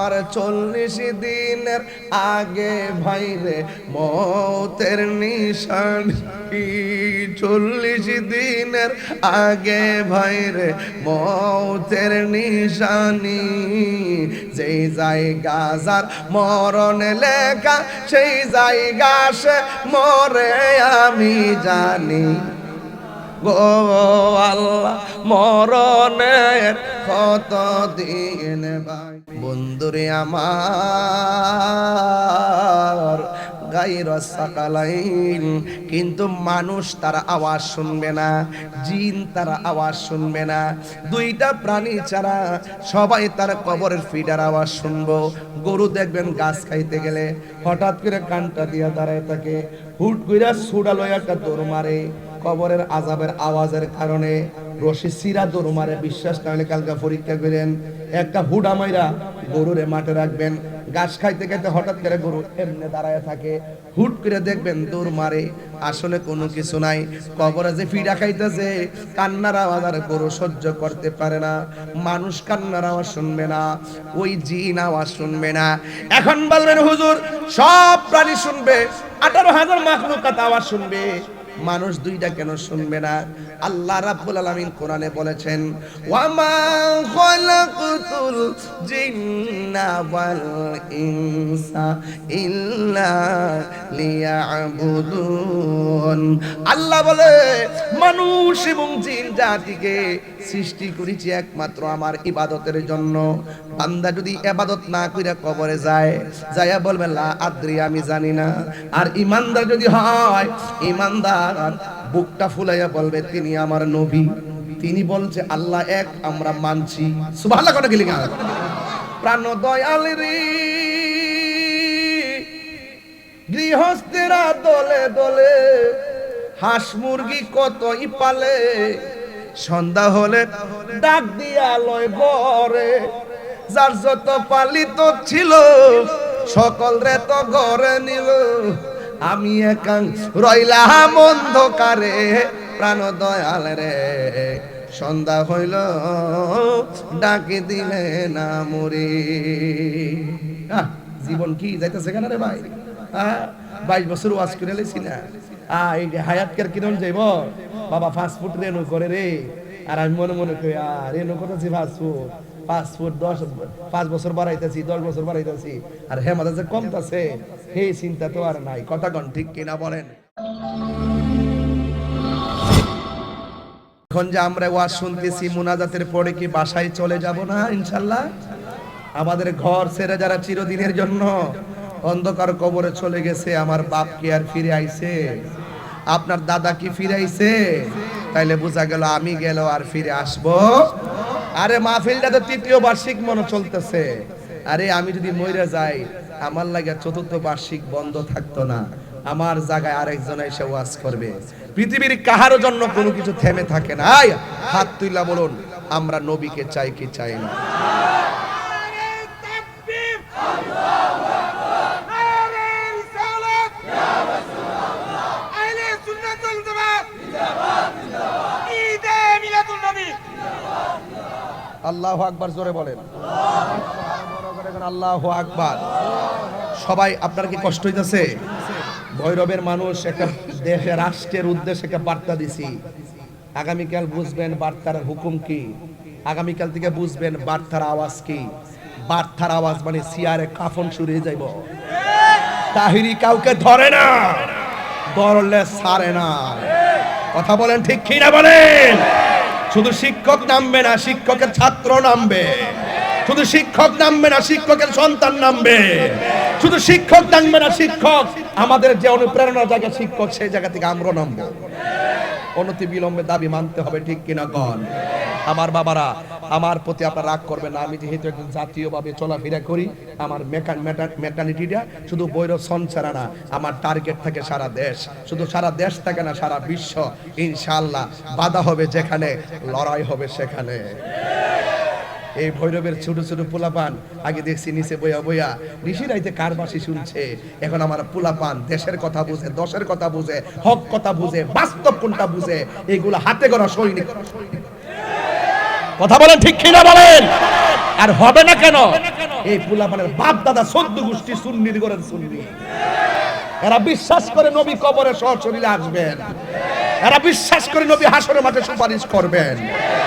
আমার 40 দিনের আগে ভাইরে মৌতের নিশানি, 40 দিনের আগে ভাইরে মৌতের নিশানি, যেই জায়গা যার মরণ লেখা সেই জায়গা সে মরে আমি জানি গো আল্লাহ। মরণের কত দিন ভাই বন্ধুরে আমার গায়রা সাকালাইন, কিন্তু মানুষ তার আওয়াজ শুনবে না, জিন তার আওয়াজ শুনবে না, দুইটা প্রাণী ছাড়া সবাই তার কবরের ফিডার আওয়াজ শুনবো। গরু দেখবেন গাছ খাইতে গেলে হঠাৎ করে কানটা দিয়া দাঁড়ায় থাকে, হুট কইরা ছুড়ালো একটা দৌড় মারে, কবরের আযাবের আওয়াজের কারণে রশি সিরা দৌড় মারে। বিশ্বাস না হলে কালকে পরীক্ষা করেন, একটা হুডা মাইরা গরুরে মাঠে রাখবেন, ঘাস খাইতে খাইতে হঠাৎ করে গরু এমনি দাঁড়ায় থাকে, হুট করে দেখবেন দৌড় মারে, আসলে কোনো কিছু নাই। কবরে যে ফিডা খাইতেছে কান্নার আওয়াজ আর গরু সহ্য করতে পারে না, মানুষ কান্নার আওয়াজ শুনবে না, ওই জিন আওয়াজ শুনবে না। এখন বলবেন হুজুর সব প্রাণী শুনবে, 18,000 মাখলুকাত আওয়াজ শুনবে, মানুষ দুইটা কেন শুনবে না? আল্লাহ রাব্বুল আলামিন কোরআনে বলেছেন, ওয়ামা খালাকতুল জিন্না ওয়াল ইনসা ইল্লা লিয়াবুদুন। আল্লাহ বলে মানুষ এবং জিন জাতিকে সৃষ্টি করেছি একমাত্র আমার ইবাদতের জন্য। বান্দা যদি ইবাদত না কইরা কবরে যায়, যায়া বলবে লা আদ্রি, আমি জানি না। আর ঈমানদার যদি হয়, ঈমানদার বুকটা ফুলাইয়া বলবে তিনি আমার নবী, তিনি বলছে আল্লাহ এক, আমরা মানছি। সুবহানাল্লাহ কথা গেলি না প্রাণ দয়াল রে, গৃহস্থেরা দলে দলে হাঁস মুরগি কতই পালে, সন্ধ্যা হলে ডাক দিয়া লয় ঘরে, যার যত পালিত ছিল সকল রে তো ঘরে নিল, আমি একা রইলাম অন্ধকারে। প্রাণ দয়াল রে, সন্ধ্যা হইল ডাকি দিলে না মরি। জীবন কি যাইতেছে কেন রে ভাই? 22 বছর ওয়াজ করে লেছি না, এই হায়াতকার কিরণ যাইব বাবা, 5 ফুট রেনু করে রে। আর আমি মনে মনে কই রেনু করতেছি 5 ফুট 5 বছর বাড়াইতেছি, 10 বছর বাড়াইতেছি, আর হেমাদা যে কমতাছে এই চিন্তা তো আর নাই। কথা কোন ঠিক কিনা বলেন? এখন যে আমরা ওয়াজ শুনতেছি মুনাজাতের পরে কি বাসায় চলে যাব না ইনশাআল্লাহ? আমাদের ঘর ছেড়ে যারা চিরদিনের জন্য অন্ধকার কবরে চলে গেছে, আমার বাপ কি আর ফিরে আইছে? আপনার দাদা কি ফিরে আইছে? তাইলে বোঝা গেল আমি গেল আর ফিরে আসবো। আরে মাহফিলটা তো 3য় বার্ষিক মনে চলতেছে। আরে আমি যদি মইরা যাই, আমার লাগে 4র্থ বার্ষিক বন্ধ থাকতো না, আমার জায়গায় আরেকজন এসে ওয়াজ করবে। পৃথিবীর কাহারও জন্য কোনো কিছু থেমে থাকে না। হাত তুইলা বলুন, আমরা নবীকে চাই কি চাই না? আল্লাহু আকবার, জোরে বলেন আল্লাহু আকবার। সবাই আপনার কি কষ্ট হইতেছে? ভৈরবের মানুষ একটা দেশের রাষ্ট্রের উদ্দেশ্যে একটা বার্তা দিছি, আগামীকাল বুঝবেন বার্তার হুকুম কি, আগামীকাল থেকে বুঝবেন বার্তার আওয়াজ কি। বার্তার আওয়াজ মানে সিয়ারে কাফন শুরু হয়ে যাইব। তাহিরি কাউকে ধরে না, ধরলে ছাড়ে না। কথা বলেন ঠিক কি না বলেন? শুধু শিক্ষক নামবে না, শিক্ষকের ছাত্র নামবে। শুধু শিক্ষক নামবে না, শিক্ষকের সন্তান নামবে। শুধু শিক্ষক নামবে না, শিক্ষক আমাদের যে অনুপ্রেরণার জায়গা শিক্ষক, সেই জায়গা থেকে আমরা নামবো। অনতি বিলম্বে দাবি মানতে হবে, ঠিক কিনা গণ? আমার বাবারা, আমার প্রতি আপনারা রাগ করবেন না, আমি যেহেতু একজন জাতীয়ভাবে চলাফেরা করি, আমার মেন্টালিটিটা শুধু ভৈরব সঞ্চারা না, আমার টার্গেট থাকে সারা দেশ। শুধু সারা দেশ থাকে না, সারা বিশ্ব। ইনশাআল্লাহ বাধা হবে যেখানে, লড়াই হবে সেখানে। এই ভৈরবের ছোট ছোট পোলাপান আগে দেখছি নিচে বইয়া বইয়া ঋষিরাইতে কার বাসি শুনছে, এখন আমার পোলাপান দেশের কথা বুঝে, দশের কথা বুঝে, হক কথা বুঝে, বাস্তব কোনটা বুঝে, এইগুলো হাতে গড়া সৈনিক। কথা বলেন ঠিক কিনা বলেন। আর হবে না কেন? এই পোলাপানের বাপ দাদা 14 গোষ্ঠী সুন্নির ঘরের সুন্নি। এরা বিশ্বাস করে নবী কবরে সশরীরে আসবেন। এরা বিশ্বাস করে নবী হাসরের মাঠে সুপারিশ করবেন।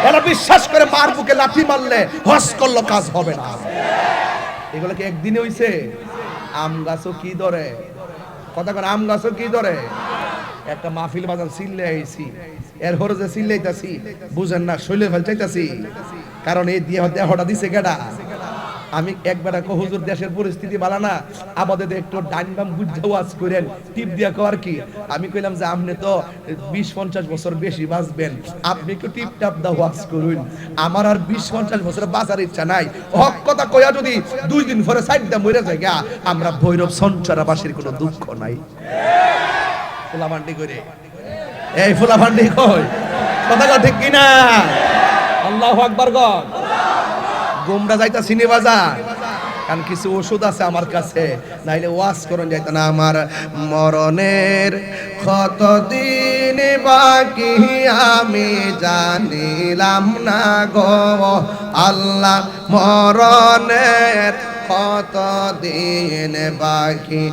এরা বিশ্বাস করে মার বুকে লাথি মারলে হজ করলে কাজ হবে না। এগুলো কি একদিনে হইছে? আম গাছও কি ধরে, কথা করে আম গাছও কি ধরে। একটা মাহফিল বাজান চিল্লে আইছি, এর হরে যে চিল্লাইতাছি বুঝেন না, শৈলে ফেলচাইতাছি, কারণ এই দিয়ে দেহটা দিছে কেডা? আমি একবার হুজুর দেশের পরিস্থিতি ভালো না, আমাদের একটু ডাইন বাম বুঝে ওয়াজ করেন, টিপ দিয়া কর কি। আমি কইলাম যে আপনি তো 20-50 বছর বেশি বাঁচবেন, আপনি একটু টিপ টাপ দা ওয়াজ করুন। আমার আর 20-50 বছর বাঁচার ইচ্ছা নাই। হক কথা কইয়া যদি 2 দিন পরে সাইডটা মরে যায় গা, আমরা ভৈরব সঞ্চারাবাসীর কোনো দুঃখ নাই। ফুলাভান্ডি করে এই ফুলাভান্ডি কই, কথা কও ঠিক কিনা? আল্লাহু আকবার গো। গোমরা যাইতা চিনি বাজার, কারণ কিছু ওষুধ আছে আমার কাছে, নাইলে ওয়াজ করন যাইত না। আমার মরণের কতদিন বাকি আমি জানিলাম না গো আল্লাহ, মরণের কতদিন বাকি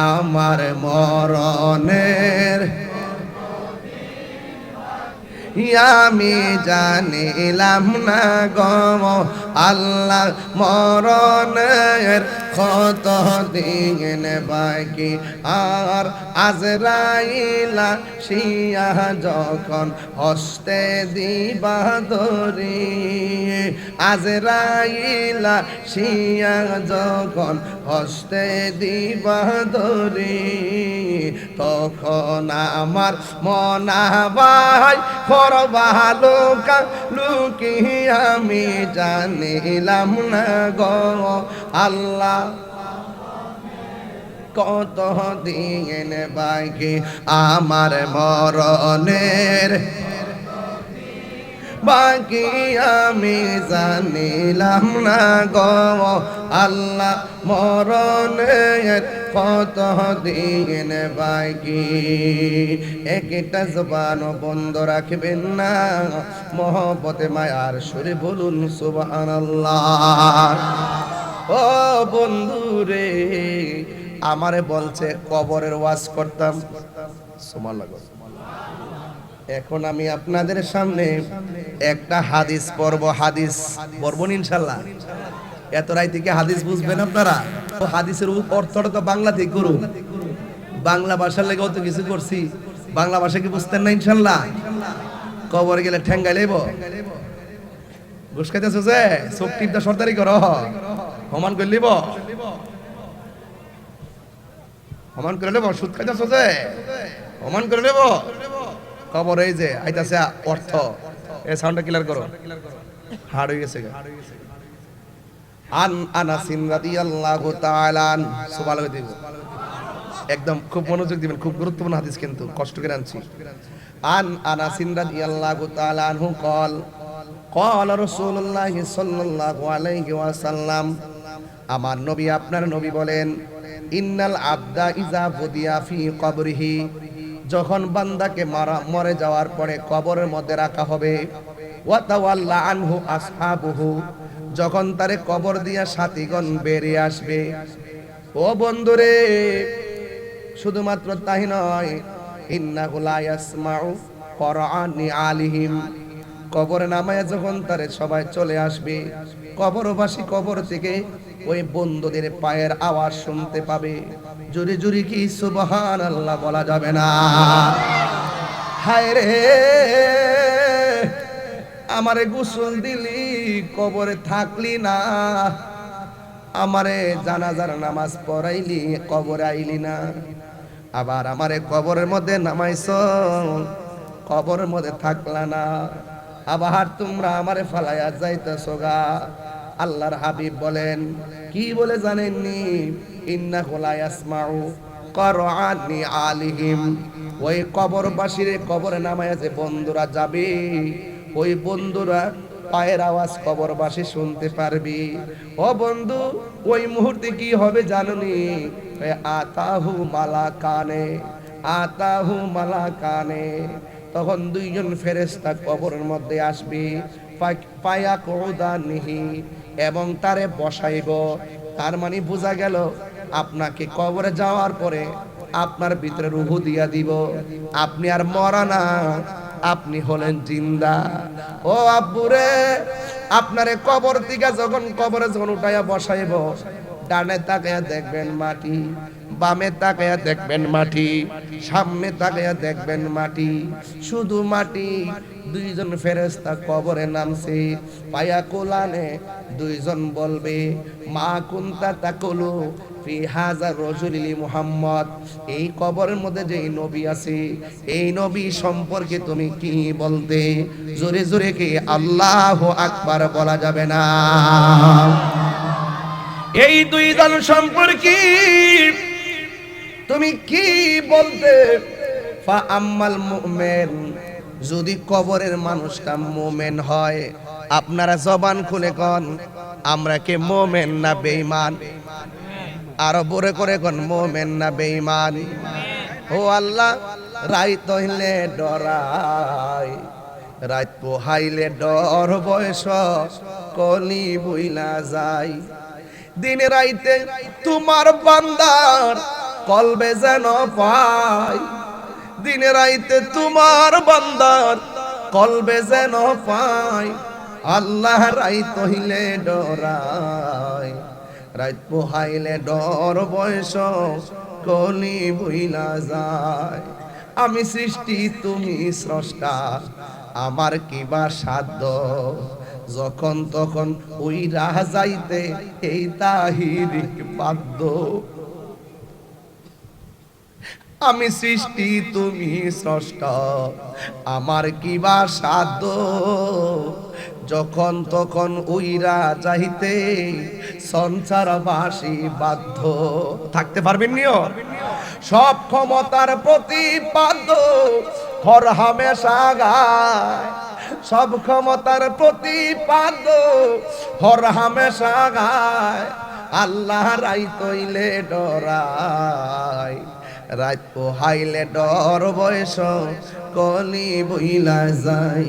আমার মরণের আমি জানিলাম না গো আল্লাহ, মরণের কত দিন বাকি। আর আজরাইলা শিয়া যখন হস্তে দিবা ধরি, আজরাইলা শিয়া যখন হস্তে দিবা ধরি, তখন আমার মনাবাই পরবালুকা লুকি আমি জানিলাম না গো আল্লাহ, কত দিন বাকি আমার মরণের বাকি আমি জানিলাম না গো আল্লাহ, মরণের কত দিন বাকি। একটা জবান বন্ধ রাখবেন না, মহব্বতে মায়ার সুরে বলুন সুবহানাল্লাহ। ও বন্ধু রে, আমারে বলছে কবরের ওয়াজ করতাম, সুবহানাল্লাহ। এখন আমি আপনাদের সামনে একটা হাদিস পড়ব, হাদিস পড়বো ইনশাআল্লাহ। এত রাই থেকে হাদিস বুঝবেন আপনারা? হাদিসের অর্থটা তো বাংলাতে করু, বাংলা ভাষার লেগে অত কিছু করছি, বাংলা ভাষা কি বুঝতেন না ইনশাআল্লাহ? কবরে গেলে ঠ্যাঙ্গাই লইব, ঘুষ খাইতেছো যে চোখ টিপটা সরদারি করো, সমান করে লিব, সমান করে নেব, সুদ খাইতেছো যে সমান করে নেব। খবর এই যে আইতাছে অর্থ, এই সাউন্ডটা ক্লিয়ার করো, হার্ড হয়ে গেছে। আন আনাসিন রাদিয়াল্লাহু তাআলা সুবহানাল্লাহ দিব, একদম খুব মনোযোগ দিবেন, খুব গুরুত্বপূর্ণ হাদিস কিন্তু কষ্ট করে আনছি। আন আনাসিন রাদিয়াল্লাহু তাআলা আনহু قال قال রাসূলুল্লাহ সাল্লাল্লাহু আলাইহি ওয়াসাল্লাম, আমার নবী আপনার নবী বলেন, ইন্নাল আবদা ইযা ফুদিয়া ফি কবরিহি, যখন বান্দাকে মরে যাওয়ার পরে কবরের মধ্যে রাখা হবে, ওয়া তাওয়াল্লা আনহু আসহাবুহু, যখন তারে কবর দিয়া সাথীগণ বেরিয়ে আসবে। ও বন্ধুরে, শুধুমাত্র তাই নয়, ইন্নাহু লা ইয়াসমাউ কুরআনি আলিহিম, কবরে নামায় যখন তারে সবাই চলে আসবে, কবরবাসী কবর থেকে ওই বন্ধুদের পায়ের আওয়াজ শুনতে পাবে। জোরে জোরে কি সুবহানাল্লাহ বলা যাবে না? হায় রে, আমারে গোসল দিলি কবরে থাকলি না, আমারে জানাজার নামাজ পড়াইলি কবরে আইলি না, আবার আমারে কবরের মধ্যে নামাইছ, কবরের মধ্যে থাকলা না, আবার তোমরা আমারে ফালাইয়া যাইতেছো গা। আল্লাহর হাবিব বলেন, কি বলে জানেননি? ইন্নাহু লা ইয়াসমাউ কুরআনি আলিহিম, ওই কবরবাসীর কবরে নামায়া যে বন্ধুরা যাবে, ওই বন্ধুরা পায়ের আওয়াজ কবরবাসী শুনতে পারবি। ও বন্ধু, ওই মুহূর্তে কি হবে জানোনি? আতাহু মালাকানে, আতাহু মালাকানে, তখন দুইজন ফেরেশতা কবরের মধ্যে আসবে। ফায়াকুদানিহি, এবং তারে বসাইব। তার মানে বোঝা গেল আপনাকে কবরে যাওয়ার পরে আপনার ভিতরে রূহ দিয়া দিব, আপনি আর মরা না, আপনি হলেন জিন্দা। ও আব্বুরে, আপনারে কবর থেকে কবরে যখন উঠাইয়া বসাইব, ডানে তাকায়া দেখবেন মাটি, বামে তাকায়া দেখবেন মাটি, সামনে তাকায়া দেখবেন মাটি, শুধু মাটি। দুইজন ফেরেশতা কবরে নামছে, পায়া কোলানে দুইজন বলবে, মা কুনতা তাকুলু ফি হাযা রাজুলি মুহাম্মদ, এই কবরের মধ্যে যে নবী আছে, এই নবী সম্পর্কে তুমি কি বলতে? জোরে জোরে কি আল্লাহু আকবার বলা যাবে না? এই দুই দল সম্পর্কে তুমি কি বলতে? ফা আম্মাল মুমিন, যদি কবরের মানুষটা মুমিন হয়, আপনারা জবান খুলে কোন, আমরা কে মুমিন না বেঈমান? আরো বড় করে কোন, মুমিন না বেঈমান? ও আল্লাহ, রাইত হইলে ডরাই, রাত পোহাইলে ডর, বয়স কলি বইলা যায়। দিনে রাইতে তোমার বান্দার কলবে যেন পাই, দিনে রাইতে তোমার বান্দার কলবে যেন পাই। আল্লাহ রাইত হইলে ডরাই, রাত পোহাইলে ডর, বয়স কলি বইলা যায়। আমি সৃষ্টি তুমি স্রষ্টা, আমার কিবা সাধ্য, যখন তখন ওই রাহ যাইতে এই তাহিরিক বাধ্য। আমি সৃষ্টি তুমি স্রষ্টা, আমার কিবা সাধ্য, যখন তখন উইরা যাইতে সংসারবাসী বাধ্য। থাকতে পারবেন নিও? সব ক্ষমতার প্রতিপাদ্য হর হামেশা গায়, সব ক্ষমতার প্রতিপাদ্য হর হামেশা গায়। আল্লাহ রাইত হইলে ডরায়, রাত পোহাইলে ডর, বয়স কলি বইলা যায়।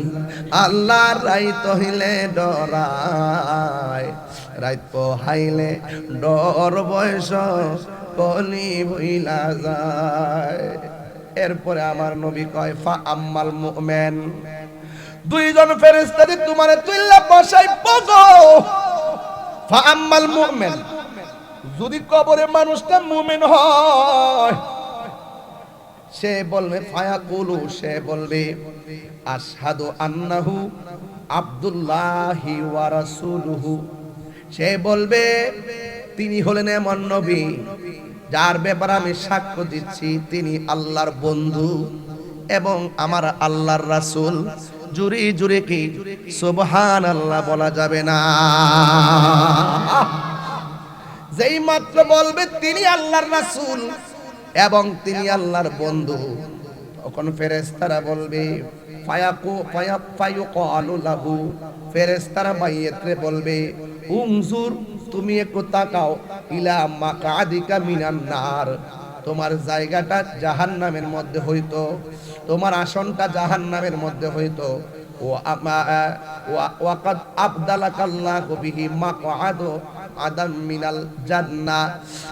আল্লাহ রাইত হইলে ডরায়, রাত পোহাইলে ডর, বয়স কলি বইলা যায়। এরপরে আমার নবী কয়, ফা আম্মাল মুমিন, দুইজন ফেরেশতা তোমারে তুইলা বসাই পগো। ফা আম্মাল মুমিন, যদি কবরে মানুষটা মুমিন হয়, সে বলবে, ফায়াকুলু, সে বলবে, আশহাদু আন্নাহু আব্দুল্লাহি ওয়া রাসূলুহু, সে বলবে তিনি হলেন এমন নবী যার ব্যাপারে আমি সাক্ষ্য দিচ্ছি তিনি আল্লাহর বন্ধু এবং আমার আল্লাহর রাসূল। জুরি জুরি কি সুবহানাল্লাহ বলা যাবে না? যেই মাত্র বলবে তিনি আল্লাহর রাসূল এবং তিনি আল্লাহর বন্ধু, তখন ফেরেশতারা বলবে, ফায়াকুলু লাহু, ফেরেশতারা মাইয়াতরে বলবে, উনজুর, তুমি একটু তাকাও, ইলা মাকাদিকা মিনান নার, তোমার জায়গাটা জাহান্নামের মধ্যে হইতো, তোমার আসনটা জাহান্নামের মধ্যে হইতো। ওয়াকাদ আবদালাকাল্লাহু বিহি মাকআদু আদাম মিনাল জান্নাহ,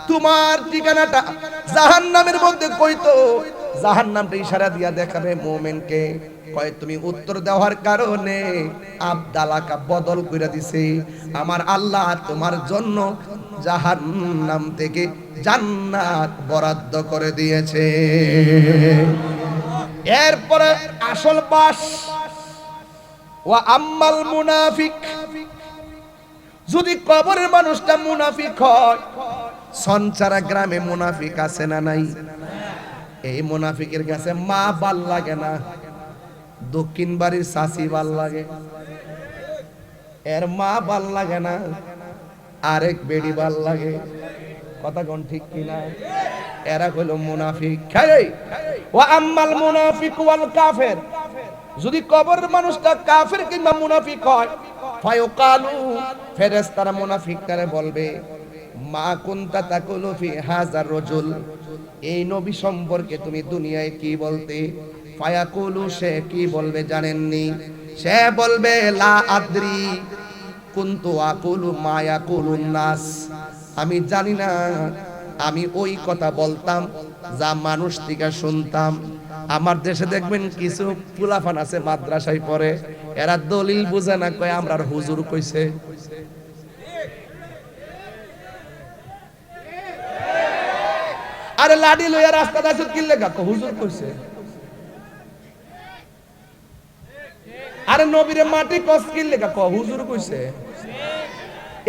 তোমার ঠিকানাটা জাহান্নামের মধ্যে কইতো। জাহান্নামটা ইশারা দিয়া দেখাবে মুমিনকে, কয় তুমি উত্তর দেওয়ার কারণে আবদালাকা বদল কইরা দিছে, আমার আল্লাহ তোমার জন্য জাহান্নাম থেকে জান্নাত বরাদ্দ করে দিয়েছে। এরপরে আসল পাশ, ওয়া আম্মাল মুনাফিক, যদি কবরের মানুষটা মুনাফিক হয়, সঞ্চারা গ্রামে মুনাফিক আছে না নাই? এই মুনাফিকের কাছে মা ভাল লাগে না, দক্ষিণ বাড়ির চাচি ভাল লাগে, এর মা ভাল লাগে না, আরেক বেড়ি ভাল লাগে। কথা কোন ঠিক কিনা? এরা হলো মুনাফিক। ওয়া আম্মাল মুনাফিক ওয়াল কাফির, যদি কবরের মানুষটা কাফের কিংবা মুনাফিক হয়, ফায়ুকালু, ফেরেশতারা মুনাফিকটারে বলবে, মা কুনতা তাকুলু ফি হাযার রাজুল, এই নবী সম্পর্কে তুমি দুনিয়ায় কি বলতে? ফায়াকুলু, সে কি বলবে জানেননি? সে বলবে লা আদ্রি কুনতু আকুলু মা ইয়াকুলুন নাস, আমি জানি না, আমি ওই কথা বলতাম যা মানুষ থেকে শুনতাম। আমার দেশে দেখবেন কিছু ফুলাফান আছে মাদ্রাসায় পড়ে, এরা দলিল বুঝে না, কয় আমরার হুজুর কইছে। আরে লাডি লইয়া রাস্তা দাসত কিনলে কাকো হুজুর কইছে। আরে নবীরে মাটি কস কিনলে কাকো হুজুর কইছে।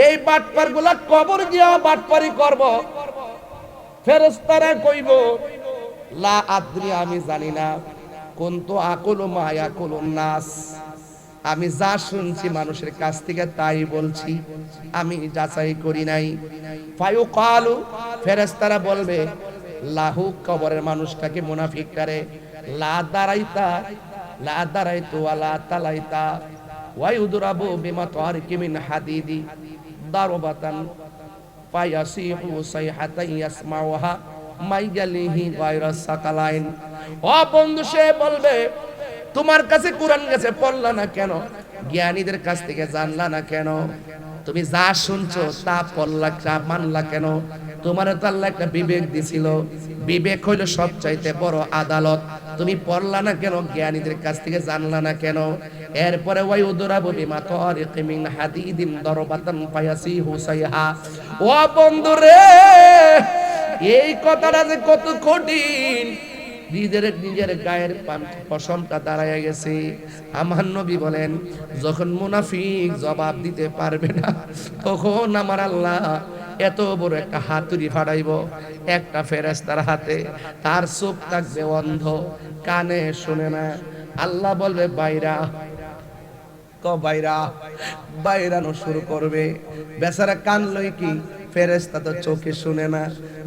এই বাটপার গুলা কবর গিয়া বাটপারি করব, ফেরেশতারা কইব লা আদ্রি, আমি জানি না, কুনতু আকুলু মা ইয়াকুলুন নাস, আমি যা শুনছি মানুষের কাছ থেকে তাই বলছি, আমি যাচাই করি নাই। ফায়ুকালু, ফেরেশতারা বলবে লাহু, কবরের মানুষটাকে, মুনাফিকটারে, লা দারাইতা লা দারাইতু ওয়ালা তালাইতা ওয়া ইউদরাবু বিমা তারিকি মিন হাদিদি দারবাতান ফায়াসিহু সাইহাতান ইয়াসমাউহা মাইয়ালিহি গায়রা সাকালাইন। ও বন্ধু, সে বলবে তোমার কাছে কোরআন গেছে, পড়লা না কেন? জ্ঞানীদের কাছ থেকে জানলা না কেন? তুমি যা শুনছো তা পড়লা, তা মানলা কেন? তোমার তো আল্লাহ একটা বিবেক দিছিল, বিবেক হইল সবচাইতে বড় আদালত। তুমি পড়লা না কেন? জ্ঞানীদের কাছ থেকে জানলা না কেন? এরপরে ওয়াই উদরাবু বিমা তারিকি মিন হাদিদিন দারবাতান ফায়াসিহু সাইহা। ও বন্ধু রে, এই কথাটা যে কত কঠিন, নিজের গায়ের পশমটা দাঁড়ায় গেছে। আমার নবী বলেন, যখন মুনাফিক জবাব দিতে পারবে না, তখন আমার আল্লাহ এত বড় একটা হাতুড়ি ফাড়াইব একটা ফেরেশতার হাতে, তার চোখ থাকবে অন্ধ, কানে শুনে না। আল্লাহ বলবে বাইরা, বাইরা, বাইরানো শুরু করবে। বেচারা কান লই কি, ফেরেশতা তো চোখে শুনে না,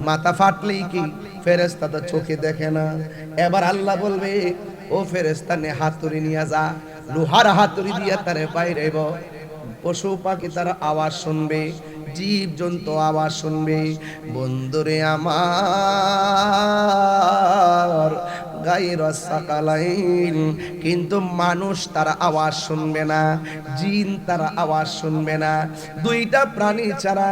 মাথা ফাটলেই কি, ফেরেশতা তো চোখে দেখে না। এবার আল্লাহ বলবে, ও ফেরেশতা নে হাতুড়ি নিয়ে যা, লোহার হাতুড়ি দিয়ে তারে বাইরেব। পশু পাখি তার আওয়াজ শুনবে, জীব জন্তু আওয়াজ শুনবে। বন্ধুরে আমার, গায়রা সাকালাইন, কিন্তু মানুষ তার আওয়াজ শুনবে না, জিন তার আওয়াজ শুনবে না। দুইটা প্রাণী ছাড়া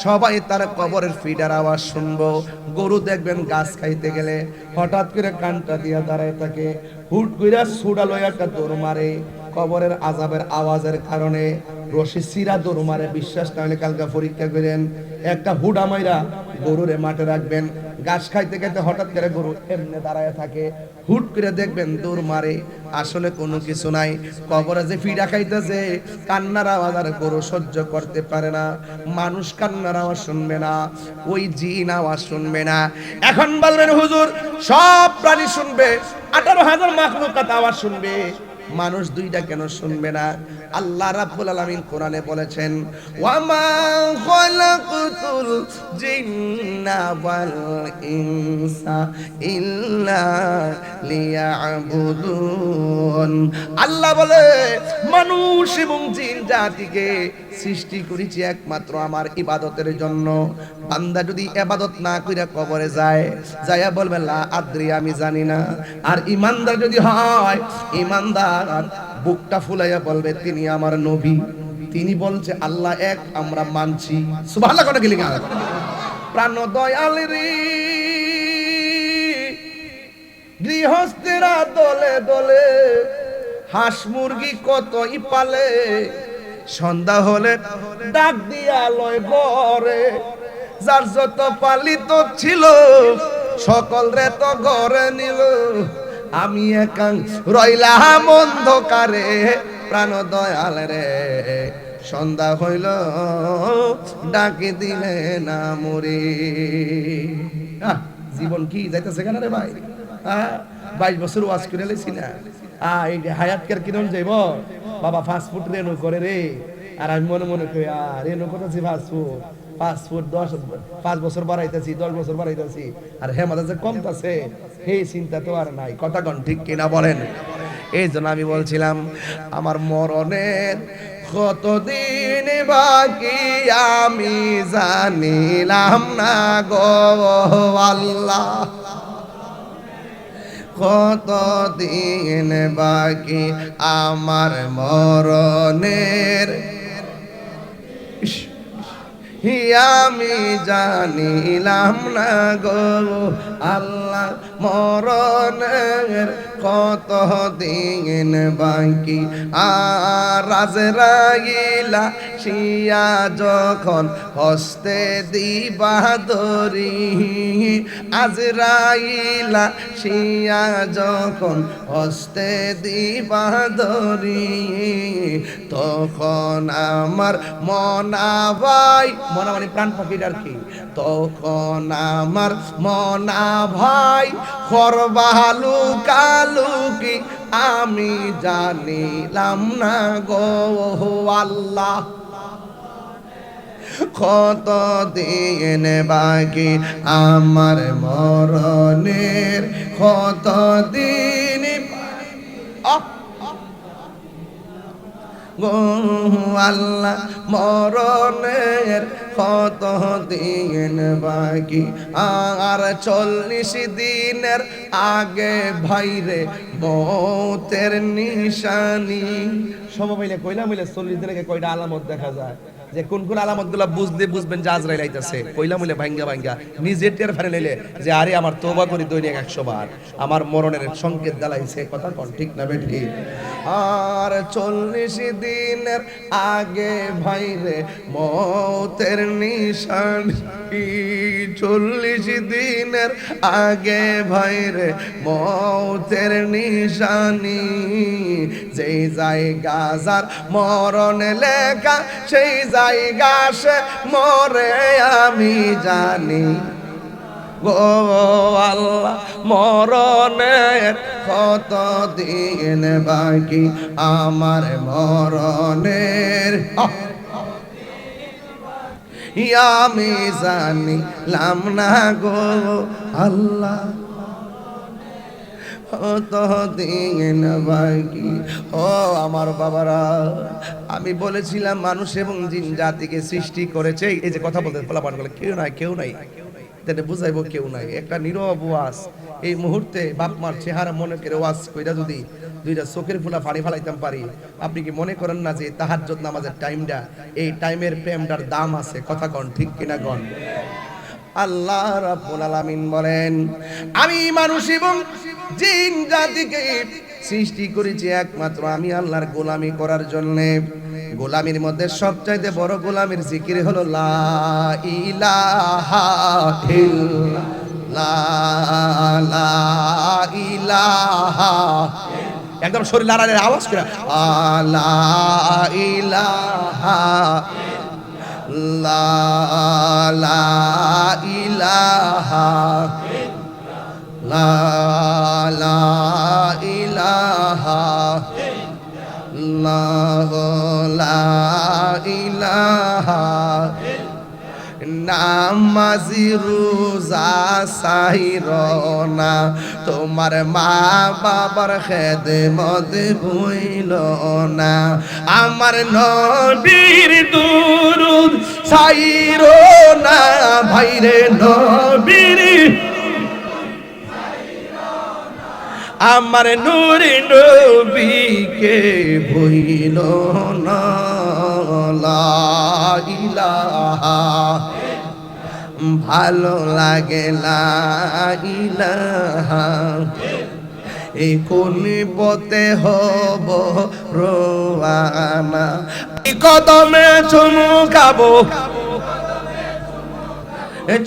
সবাই তার কবরের ফিডার আওয়াজ শুনবো। গরু দেখবেন গাছ খাইতে গেলে হঠাৎ করে কানটা দিয়া দাঁড়ায় থাকে, হুট কইরা ছুড়া লইয়া একটা দৌড় মারে, কবরের আযাবের আওয়াজের কারণে রশি সিরা দৌড় মারে। বিশ্বাস না হলে কালকে পরীক্ষা করেন, একটা হুডা মাইরা গরুরে মাঠে রাখবেন, ঘাস খাইতে খাইতে হঠাৎ করে গরু এমনি দাঁড়ায় থাকে, হুট করে দেখবেন দৌড় মারে। আসলে কোনো কিছু নাই, কবরে যে ফিডা খাইতেছে, কান্নার আওয়াজ আর গরু সহ্য করতে পারে না। মানুষ কান্নার আওয়াজ শুনবে না, ওই জিন আওয়াজ শুনবে না। এখন বলবেন হুজুর, সব প্রাণী শুনবে, 18,000 মাখলুকাত আওয়াজ শুনবে, মানুষ দুইটা কেন শুনবে না? আল্লাহ রাব্বুল আলামিন কোরআনে বলেছেন, ওয়া মা খালাকতুল জিন্না ওয়াল ইনসা ইল্লা লিয়াবুদুন। আল্লাহ বলে, মানুষ এবং জিন জাতিকে সৃষ্টি করেছি একমাত্র আমার ইবাদতের জন্য। বান্দা যদি ইবাদত না কইরা কবরে যায়, যায়া বলবে লা আদ্রি, আমি জানি না। আর ঈমানদার যদি হয়, ঈমানদার বুকটা ফুলাইয়া বলবে তিনি আমার নবী, তিনি বলছে আল্লাহ এক, আমরা মানছি। সুবহানাল্লাহ কোন গেলি গান। প্রাণ দয়াল রে, গৃহস্থেরা দলে দলে হাঁস মুরগি কতই পালে, সন্ধ্যা হলে ডাক দিয়া লয় ঘরে, যার যত পালিত ছিল সকল রে তো ঘরে নিল, আমি একাং রইলাম অন্ধকারে। প্রাণ দয়াল রে, সন্ধ্যা হইল ডাকি দিলে না মরে। জীবন কি যাইতেছে কেন রে ভাই? 22 বছর ওয়াজ করে লেছি না, এই হায়াতকার কিরম যাইব বাবা, ফাস্টফুড রেনু করে রে। আর আমি মনে মনে কই, রেনু করতেছি ফাস্টফুড, 5 বছর বাড়াইতেছি, 10 বছর বাড়াইতেছি, আর হেমাদা যে কমতাছে এই চিন্তা তো আর নাই। কথা কোন ঠিক কিনা বলেন? এই জন্য আমি বলছিলাম, আমার মরণের কতদিন বাকি আমি জানিলাম না গো আল্লাহ, কত দিন বাকি আমার মরণের, আমি জানিলাম না গো আল্লাহ মরণের কত দিন বাকি। আর আজরাইলা শিয়া যখন হস্তে দিবা দরি, আজরাইলা শিয়া যখন হস্তে দিবা দরি, তখন আমার মনা ভাই, মনা মানে প্রাণ পাখির আর কি, তখন আমার মনা ভাই করবালু কালুকি আমি জানিলাম না গো আল্লাহ কত দিন বাকি আমার মরণের, কত দিন গো আল্লাহ মরণের কত দিন বাকি। আর 40 দিনের আগে ভাইরে মৌতের নিশানি। সময় মিলে কইলা মিলে 40 দিন আগে কয়টা আলামত দেখা যায়, যে কোন কোন আলামতগুলো বুঝলে বুঝবেন যে আজরাইল আইতাছে। কইলা মিলে ভাঙ্গা ভাঙ্গা নিজের টের ফেলে নিলে যে আরে আমার তওবা করি দৈনিক 100 বার, আমার মরণের সংকেত দালাইছে। কথা কোন ঠিক না বেঠি? আর 40 দিনের আগে ভাইরে মৌতের নিশানি, 40 দিনের আগে ভাইরে মৌতের নিশানি। যেই জায়গা যার মরণ লেখা সেই জায়গা সে মরে আমি জানি গো আল্লাহ মরণের কত দিন বাকি আমার মরণের, আমি জানিলাম না গো আল্লাহ কত দিন বাকি। ও আমার বাবারা, আমি বলেছিলাম মানুষ এবং জিন জাতিকে সৃষ্টি করেছে। এই যে কথা বলতে ফলাফল বলে কেউ নাই কেউ নাই, তাহলে বুঝাইবো কেউ নাই। একটা নীরব ওয়াজ এই মুহূর্তে বাপ মার চেহারা মনে করে ওয়াজ কইরা যদি দুইটা চোখের ফুলা ফাড়ি ফালাইতাম পারি, আপনি কি মনে করেন না যে তাহাজ্জুদ নামাজের টাইমটা, এই টাইমের প্রেমটার দাম আছে? কথা কন ঠিক কিনা কন? আল্লাহ রাব্বুল আলামিন বলেন, আমি মানুষ এবং জিন জাতিকে সৃষ্টি করেছি একমাত্র আমি আল্লাহর গোলামি করার জন্য। গোলামির মধ্যে সবচাইতে বড় গোলামির জিকির হলো লা ইলাহা ইল্লাল্লাহ, লা ইলাহা, একদম শরীর লড়াইয়ের আওয়াজ করে লা ইলাহা লা ইলাহা লা ইলাহা লা ইলাহা। নামাজি রোজা সাইরনা তোমার মা বাবার খেদমত ভুইল না, আমার নবীর দুরূদ সাইরনা ভাইরে নবীর, আমার নূরে নবীকে ভুইল না। লা ইলাহা ভালো লাগে লা ইলাহা, এই কোন পথে হব রোয়ানা, কদমে চুমুকাবো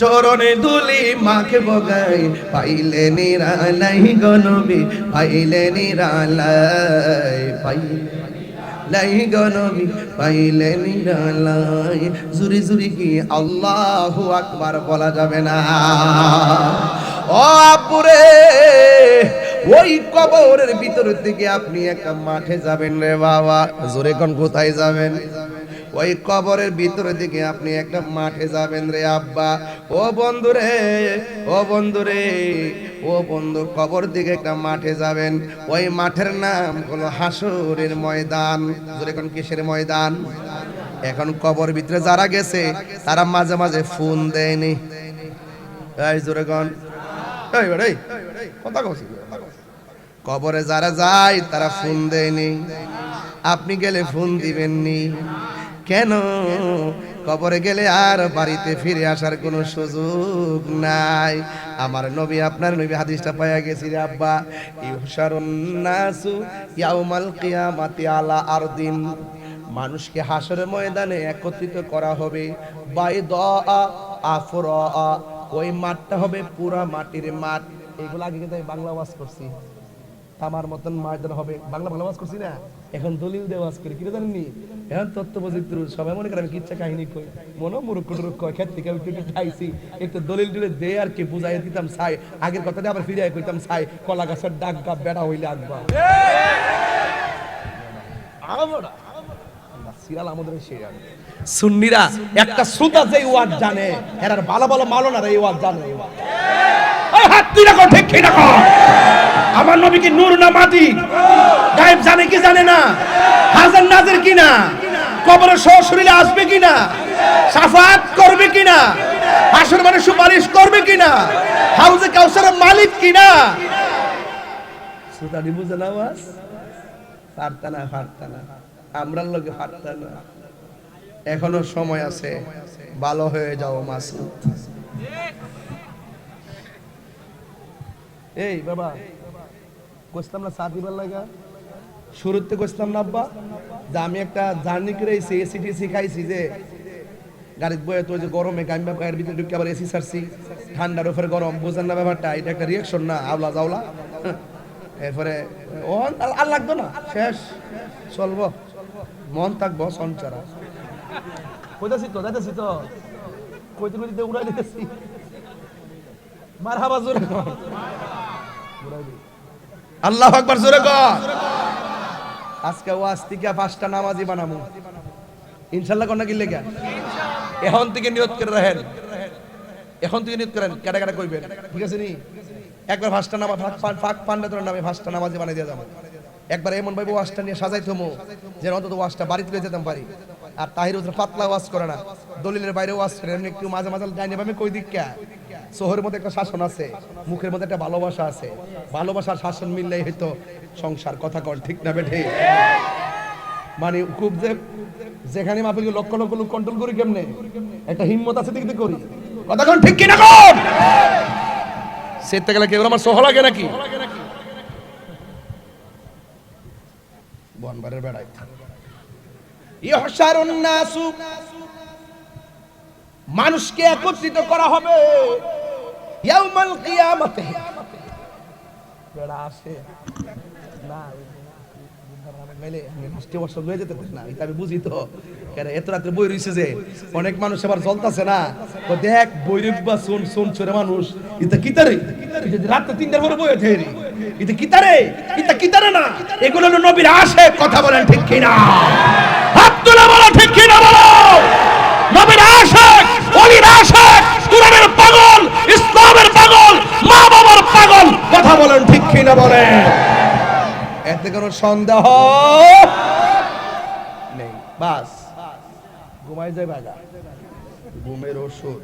চরণে দুলি মাকে বগাই, পাইলে নিরালাই গো নবী পাইলে নিরালাই, পাইলে গো নবী পাইলে নিরালাই। জুরি জুরি কি আল্লাহু আকবার বলা যাবে না? ও আপুরে, ওই কবরের ভিতর থেকে আপনি একটা মাঠে যাবেন রে বাবা, জোরে কোন কোথায় যাবেন? ওই কবরের ভিতরের দিকে আপনি একটা মাঠে যাবেন রে আব্বা। ও বন্ধু রে, ও বন্ধু রে, ও বন্ধু, কবর দিকে একটা মাঠে যাবেন। ওই মাঠের নাম হলো হাসরের ময়দান। এখন কিসের ময়দান? এখন কবর ভিতরে যারা গেছে তারা মাঝে মাঝে ফোন দেয়নি। এই জোরে গন, এই কথা কইছি কবরে যারা যায় তারা ফোন দেয়নি, আপনি গেলে ফোন দিবেননি কেন? কবরে গেলে আর বাড়িতে ফিরে আসার কোনো সুযোগ নাই। আমার নবী আপনার নবী হাদিসটা পাইয়া গেছি রে আব্বা, ইউহশারুন নাসু ইয়াউমাল কিয়ামাতি আলা আরদিন, মানুষকে হাসরের ময়দানে একত্রিত করা হবে বাইদা আফরা, ওই মাঠটা হবে পুরা মাটির মাঠ। এগুলো আগে কিন্তু আমি বাংলা ওয়াজ করছি, আমার মতন ময়দান হবে, বাংলা ওয়াজ করছি না, এখন দলিল দিয়ে ওয়াজ করি, কি জানেননি? এখন তত্ত্ব বজিত্র সবাই মনে করে আমি কিচ্ছা কাহিনী কই, মনে মুরুখ টুরুখ কয় ক্ষেত থেকে আমি খাইছি, একটু দলিল টুলে দে আর কি বুঝাই দিতাম ছাই, আগের কথাটা আবার ফিরে কইতাম ছাই, কলা গাছের ডাক গা বেড়া হইলে আগবা সিরাল আমাদের সিরাল। সুন্নিরা একটা শ্রোতা যে ওয়াজ জানে, এরার ভালো ভালো মালনারা এই ওয়াজ জানে। ওই হাত তুই রাখো, ঠিক কি রাখো। আমার নবী কি নূর না মাটি? গায়েব জানে কি জানে না? হাজার নাজির কিনা? কবরে সশরীরে আসবে কিনা? শাফাআত করবে কিনা? হাসর মানে সুপারিশ করবে কিনা? হাউজে কাউসারের মালিক কিনা? শ্রোতা বুঝে না ওয়াজ? পারতা না আমরার লগে পারতা না। এখনো সময় আছে, ভালো হয়ে যাও মাসুদ। এই বাবা কইতাম না চা দিবার লাগা, শুরুতে কইতাম না আব্বা যে আমি একটা জার্নি করে এসি খাইছি, যে গাড়ির বয়ে তো যে গরমে গাইমা গায়ের ভিতরে ঢুকে আবার এসি ছাড়ছি, ঠান্ডার উপরে গরম, বোঝেন না ব্যাপারটা? এটা একটা রিয়াকশন না, আওলা যাওলা। এরপরে ও আর লাগতো না, শেষ চলবো, মন থাকবো সঞ্চারা। কইতাছি তো যাইতেছি তো, কইতে কইতে উড়াই দিতেছি। মারহাবা জোরে কর, আল্লাহু আকবার জোরে কর। আজকে ওয়াজ থেকে 5টা নামাজি বানামু ইনশাআল্লাহ। কোন কি লেখা? এখন থেকে নিয়ত করে রাখেন, এখন থেকে নিয়ত করেন, কাটা কাটা কইবেন, ঠিক আছে নি? একবার 5টা নামাজ ফাঁক পান্ডাতের নামে 5টা নামাজি বানাই দিয়ে যাবো। একবার এমন ভাবে ওয়াজটা নিয়ে সাজাইতমু যে অন্তত ওয়াজটা বাড়িতে লয়ে যেতাম পারি। আর তাহির ওদের পাতলা ওয়াজ করে না, দলিলের বাইরে ওয়াজ করে, এমনি একটু মাঝে মাঝে ডাইনে বামে কই দিক কে। শহরের মধ্যে একটা শাসন আছে, মুখের মধ্যে একটা ভালোবাসা আছে, ভালোবাসার শাসন মিললেই হয়তো সংসার। কথা কর ঠিক না বেঠে? মানে খুব যে যেখানে মাহফিল লক্ষ লক্ষ লোক কন্ট্রোল করি, কেমনে একটা হিম্মত আছে দেখতে করি। কথা কন ঠিক কি না কর? সেটা গেলে কেউ আমার সহ লাগে নাকি? বনবারের বেড়াই ইহশারুন নাসু, মানুষকে একত্রিত করা হবে ইয়াউমাল কিয়ামাতে। বেড়া আসে না আমি বুঝি তো, এত রাত্রে বই রইছে যে অনেক মানুষ আবার জ্বলতাছে না, তো দেখ বৈরব বা শুন ছোরে মানুষ এটা কিতারে, রাত্রে 3টার পরে বই ওঠে, এটা কিতারে না, এগুলো হলো নবীর আশিক। কথা বলেন ঠিক কিনা? হাত তুলে বলো ঠিক কিনা বলো। নবীর আশিক, ওলির আশিক, কুরআনের পাগল, ইসলামের পাগল, মা বাবার পাগল। কথা বলেন ঠিক কিনা বলেন? এতে কোনো সন্দেহ নেই। বাস ঘুমাই যায় বাগা, ঘুমের ওষুধ।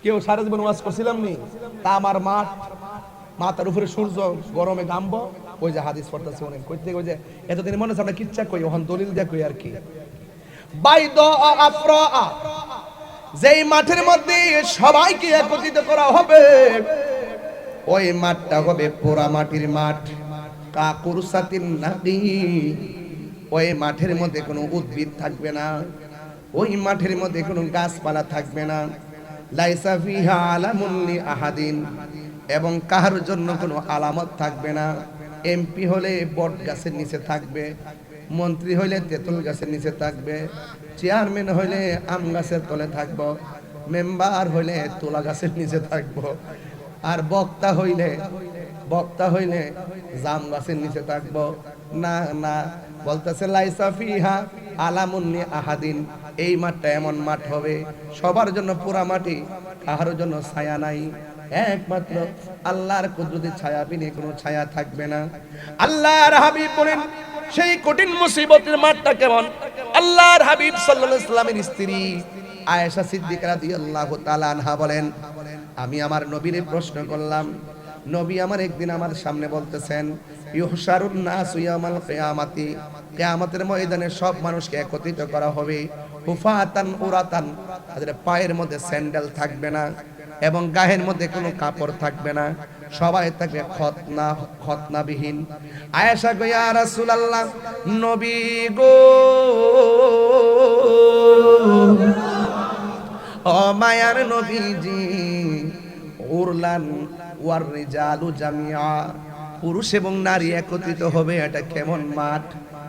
কেউ সারা জীবন ওয়াজ করছিলাম নি, তা আমার মাথার উপরে সূর্য গরমে গামবো, ওই যে হাদিস পড়তেছে অনেক কইতে, ওই যে এতদিন মনে হচ্ছে আমরা কিচ্ছা কই, ওখান দলিল দেখ আর কি। বাইদা আফরা, যেই মাঠের মধ্যে সবাইকে একত্রিত করা হবে, ওই মাঠটা হবে পোড়া মাটির মাঠ। কাকুরসাতিন নাকি, ওই মাঠের মধ্যে কোনো উদ্ভিদ থাকবে না, ওই মাঠের মধ্যে কোনো গাছপালা থাকবে না। লাইসা ফিহা আলামুন লি আহাদিন, এবং কাহার জন্য কোনো আলামত থাকবে না। এমপি হলে বট গাছের নিচে থাকবে, মন্ত্রী হইলে তেঁতুল গাছের নিচে থাকবে, চেয়ারম্যান হইলে আম গাছের তলে থাকবো, মেম্বার হইলে তুলা গাছের নিচে থাকবো, আর বক্তা হইলে জাম গাছের নিচে থাকবো। না না, বলতেছে লাইসা ফিহা আলামুন লি আহাদিন, এই মাঠটা এমন মাঠ হবে সবার জন্য পুরা মাটি, কাহার জন্য ছায়া নাই, একমাত্র আল্লাহর কুদরতের ছায়া বিনে কোনো ছায়া থাকবে না। আল্লাহর হাবিব বলেন সেই কঠিন মুসিবতের মাঠটা কেমন? আল্লাহর হাবিব সাল্লাল্লাহু আলাইহি ওয়াসাল্লামের স্ত্রী আয়েশা সিদ্দিকা রাদিয়াল্লাহু তাআলা আনহা বলেন, আমি আমার নবীরে প্রশ্ন করলাম, নবী আমার একদিন আমার সামনে বলতেছেন, ইউহশারুন নাসু ইয়াউমাল কিয়ামাতি, কিয়ামতের ময়দানে সব মানুষকে একত্রিত করা হবে, হুফাতান উরাতান, তাদের পায়ের মধ্যে স্যান্ডেল থাকবে না এবং গায়ের মধ্যে কোনো কাপড় থাকবে না, সবাই থাকবে খতনাবিহীন। আয়েশা গো ইয়া রাসূলুল্লাহ, নবী গো ও মায়ার নবীজি, উরলান ওয়ার রিজালু জামিআ, পুরুষ এবং নারী একত্রিত হবে, এটা কেমন মাঠ?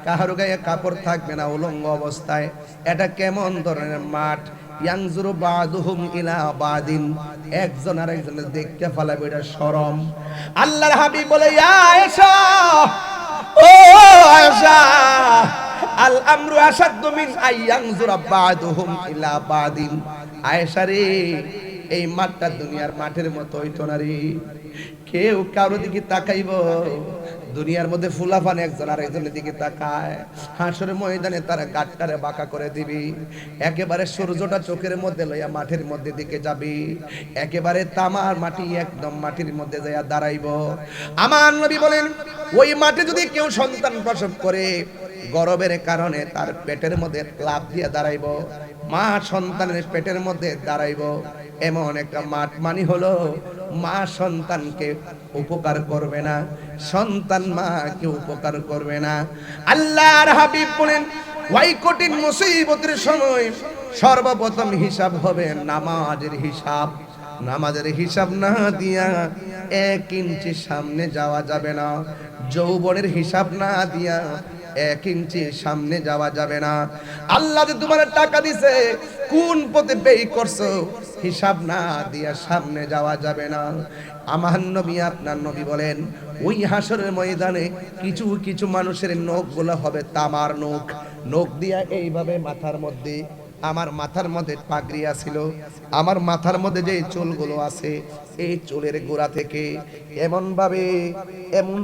কাহারো গায়ে কাপড় থাকবে না উলঙ্গ অবস্থায়, এটা কেমন ধরনের মাঠ? ইয়ানজুরু বাদুহুম ইলা বাদিন, একজন আরেকজনের দেখতে ফেলাবে, এটা শরম। আল্লাহর হাবিব বলে, ইয়া আয়েশা, ও আয়েশা, আল আমরু আশাদ্দু মিন আইয়ানজুরা বাদুহুম ইলা বাদিন। আয়েশা রে, এই মাঠটা দুনিয়ার মাঠের মতো হইতো না রে, কেউ কারো দিকে তাকাইব, দুনিয়ার মধ্যে ফুলাফান একজন আর একজনের দিকে তাকায়, হাসরের ময়দানে তারা গাটটারে বাঁকা করে দিবি, একেবারে সূর্যটা চোখের মধ্যে লইয়া মাঠের মধ্যে দিকে যাবি, একেবারে তামার মাটি একদম মাটির মধ্যে যাইয়া দাঁড়াইব। আমার নবী বলেন, ওই মাঠে যদি কেউ সন্তান প্রসব করে, গর্ভের কারণে তার পেটের মধ্যে লাফ দিয়ে দাঁড়াইব, মা সন্তানের পেটের মধ্যে দাঁড়াইব, এমন একটা মাঠ মানে হলো মা সন্তানকে উপকার করবে না, সন্তান মাকে উপকার করবে না। আল্লাহর হাবিব বলেন, ওই কঠিন মুসিবতের সময় সর্বপ্রথম হিসাব হবে নামাজের হিসাব। নামাজের হিসাব না দিয়া 1 ইঞ্চি সামনে যাওয়া যাবে না, যৌবনের হিসাব না দিয়া 1 ইঞ্চি সামনে যাওয়া যাবে না। আল্লাহ যে তোমার টাকা দিছে, কোন পথে ব্যয় করছো, হিসাব না দিয়া সামনে যাওয়া যাবে না। আমার নবী, আপনার নবী বলেন, ওই হাসরের ময়দানে কিছু কিছু মানুষের নখগুলো হবে তামার নখ, নখ দিয়া এইভাবে মাথার মধ্যে, আমার মাথার মধ্যে পাগড়ি ছিল, আমার মাথার মধ্যে যে চুলগুলো আছে, এই চুলের গোড়া থেকে এমন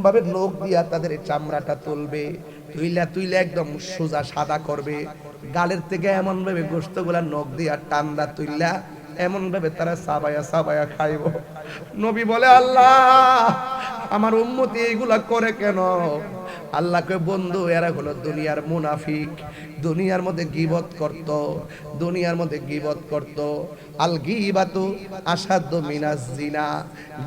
ভাবে নখ দিয়া তাদের চামড়াটা তুলবে, তুইলা একদম সোজা সাদা করবে, গালের থেকে এমন ভাবে গোশতগুলা নখ দিয়া টান্দা তুইলা এমন ভাবে তারা সাবায়া খাইব। নবী বলে, আল্লাহ আমার উম্মতি এইগুলা করে কেন? আল্লাহকে বন্ধু, এরা হলো দুনিয়ার মুনাফিক, দুনিয়ার মধ্যে গীবত করত। আল গীবাতু আসাদ্দু মিনাজ জিনা,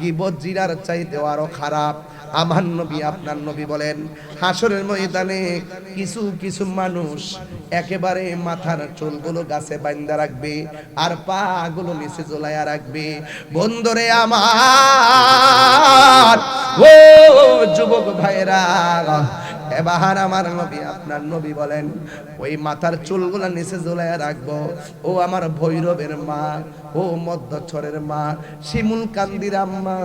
গীবত জিনার চাইতেও আরো খারাপ। আমার নবী, আপনার নবী বলেন, হাসরের ময়দানে কিছু কিছু মানুষ একেবারে মাথার চুলগুলো গাছে বাঁধা রাখবে আর পা গুলো নিচে ঝুলাইয়া রাখবে। বন্ধুরে আমার, ও যুবক ভাইরা, এবার আমার নবী, আপনার নবী বলেন, ওই মাথার চুলগুলো নিচে ঝুলাইয়া রাখবো। ও আমার ভৈরবের মা, ও মধ্যছরের মা, শিমুল কান্দির আম্মা,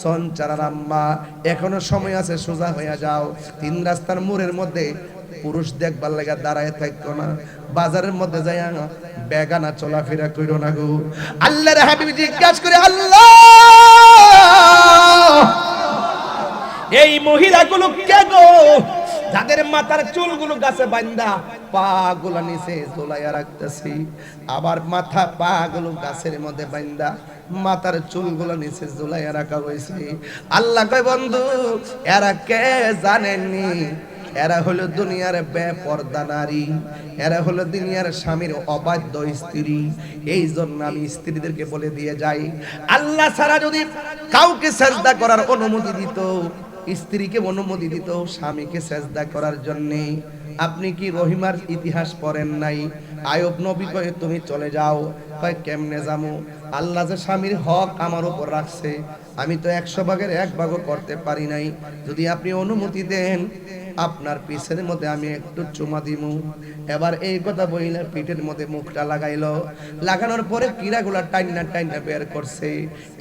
সঞ্চারার আম্মা, এখনো সময় আছে, সোজা হইয়া যাও। 3 রাস্তার মোড়ের মধ্যে পুরুষ দেখবার লাগা দাঁড়ায় থাকতো না, বাজারের মধ্যে যাইয়া বেগানা চলাফেরা কইরো না গো। আল্লাহর হাবিব জিজ্ঞাসা করে, আল্লাহ এই মহিলাগুলো কে গো, যাদের মাথার চুলগুলো গাছে বাঁধা পা গুলো নিচে ঝুলাইয়া রাখতেছি, আবার মাথা পা গুলো গাছের মধ্যে বাঁধা মাথার চুলগুলো নিচে ঝুলাইয়া রাখা হয়েছে। আল্লাহ কয়, বন্ধু এরা কে জানেননি? এরা হলো দুনিয়ার বেপরদা নারী, এরা হলো দুনিয়ার স্বামীর অবাধ্য স্ত্রী। এই জন্য আমি স্ত্রীদেরকে বলে দিয়ে যাই, আল্লাহ ছাড়া যদি কাউকে সেজদা করার অনুমতি দিত, স্ত্রীকে অনুমতি দিত স্বামীকে সেজদা করার জন্য। আপনি কি রহিমার ইতিহাস পড়েন নাই? আয়ব নবী কয়ে, তুমি চলে যাও। কয়, কেমনে যামু? আল্লাহ যে স্বামীর হক আমার উপর রাখছে, আমি তো 100 ভাগের 1 ভাগও করতে পারি নাই, যদি আপনি অনুমতি দেন আপনার পিছের মধ্যে আমি একটু চুমা দিমু। এবার এই কথা বইলে পিঠের মধ্যে মুখটা লাগাইলো, লাগানোর পরে কিরাগুলা টাইনা বের করছে,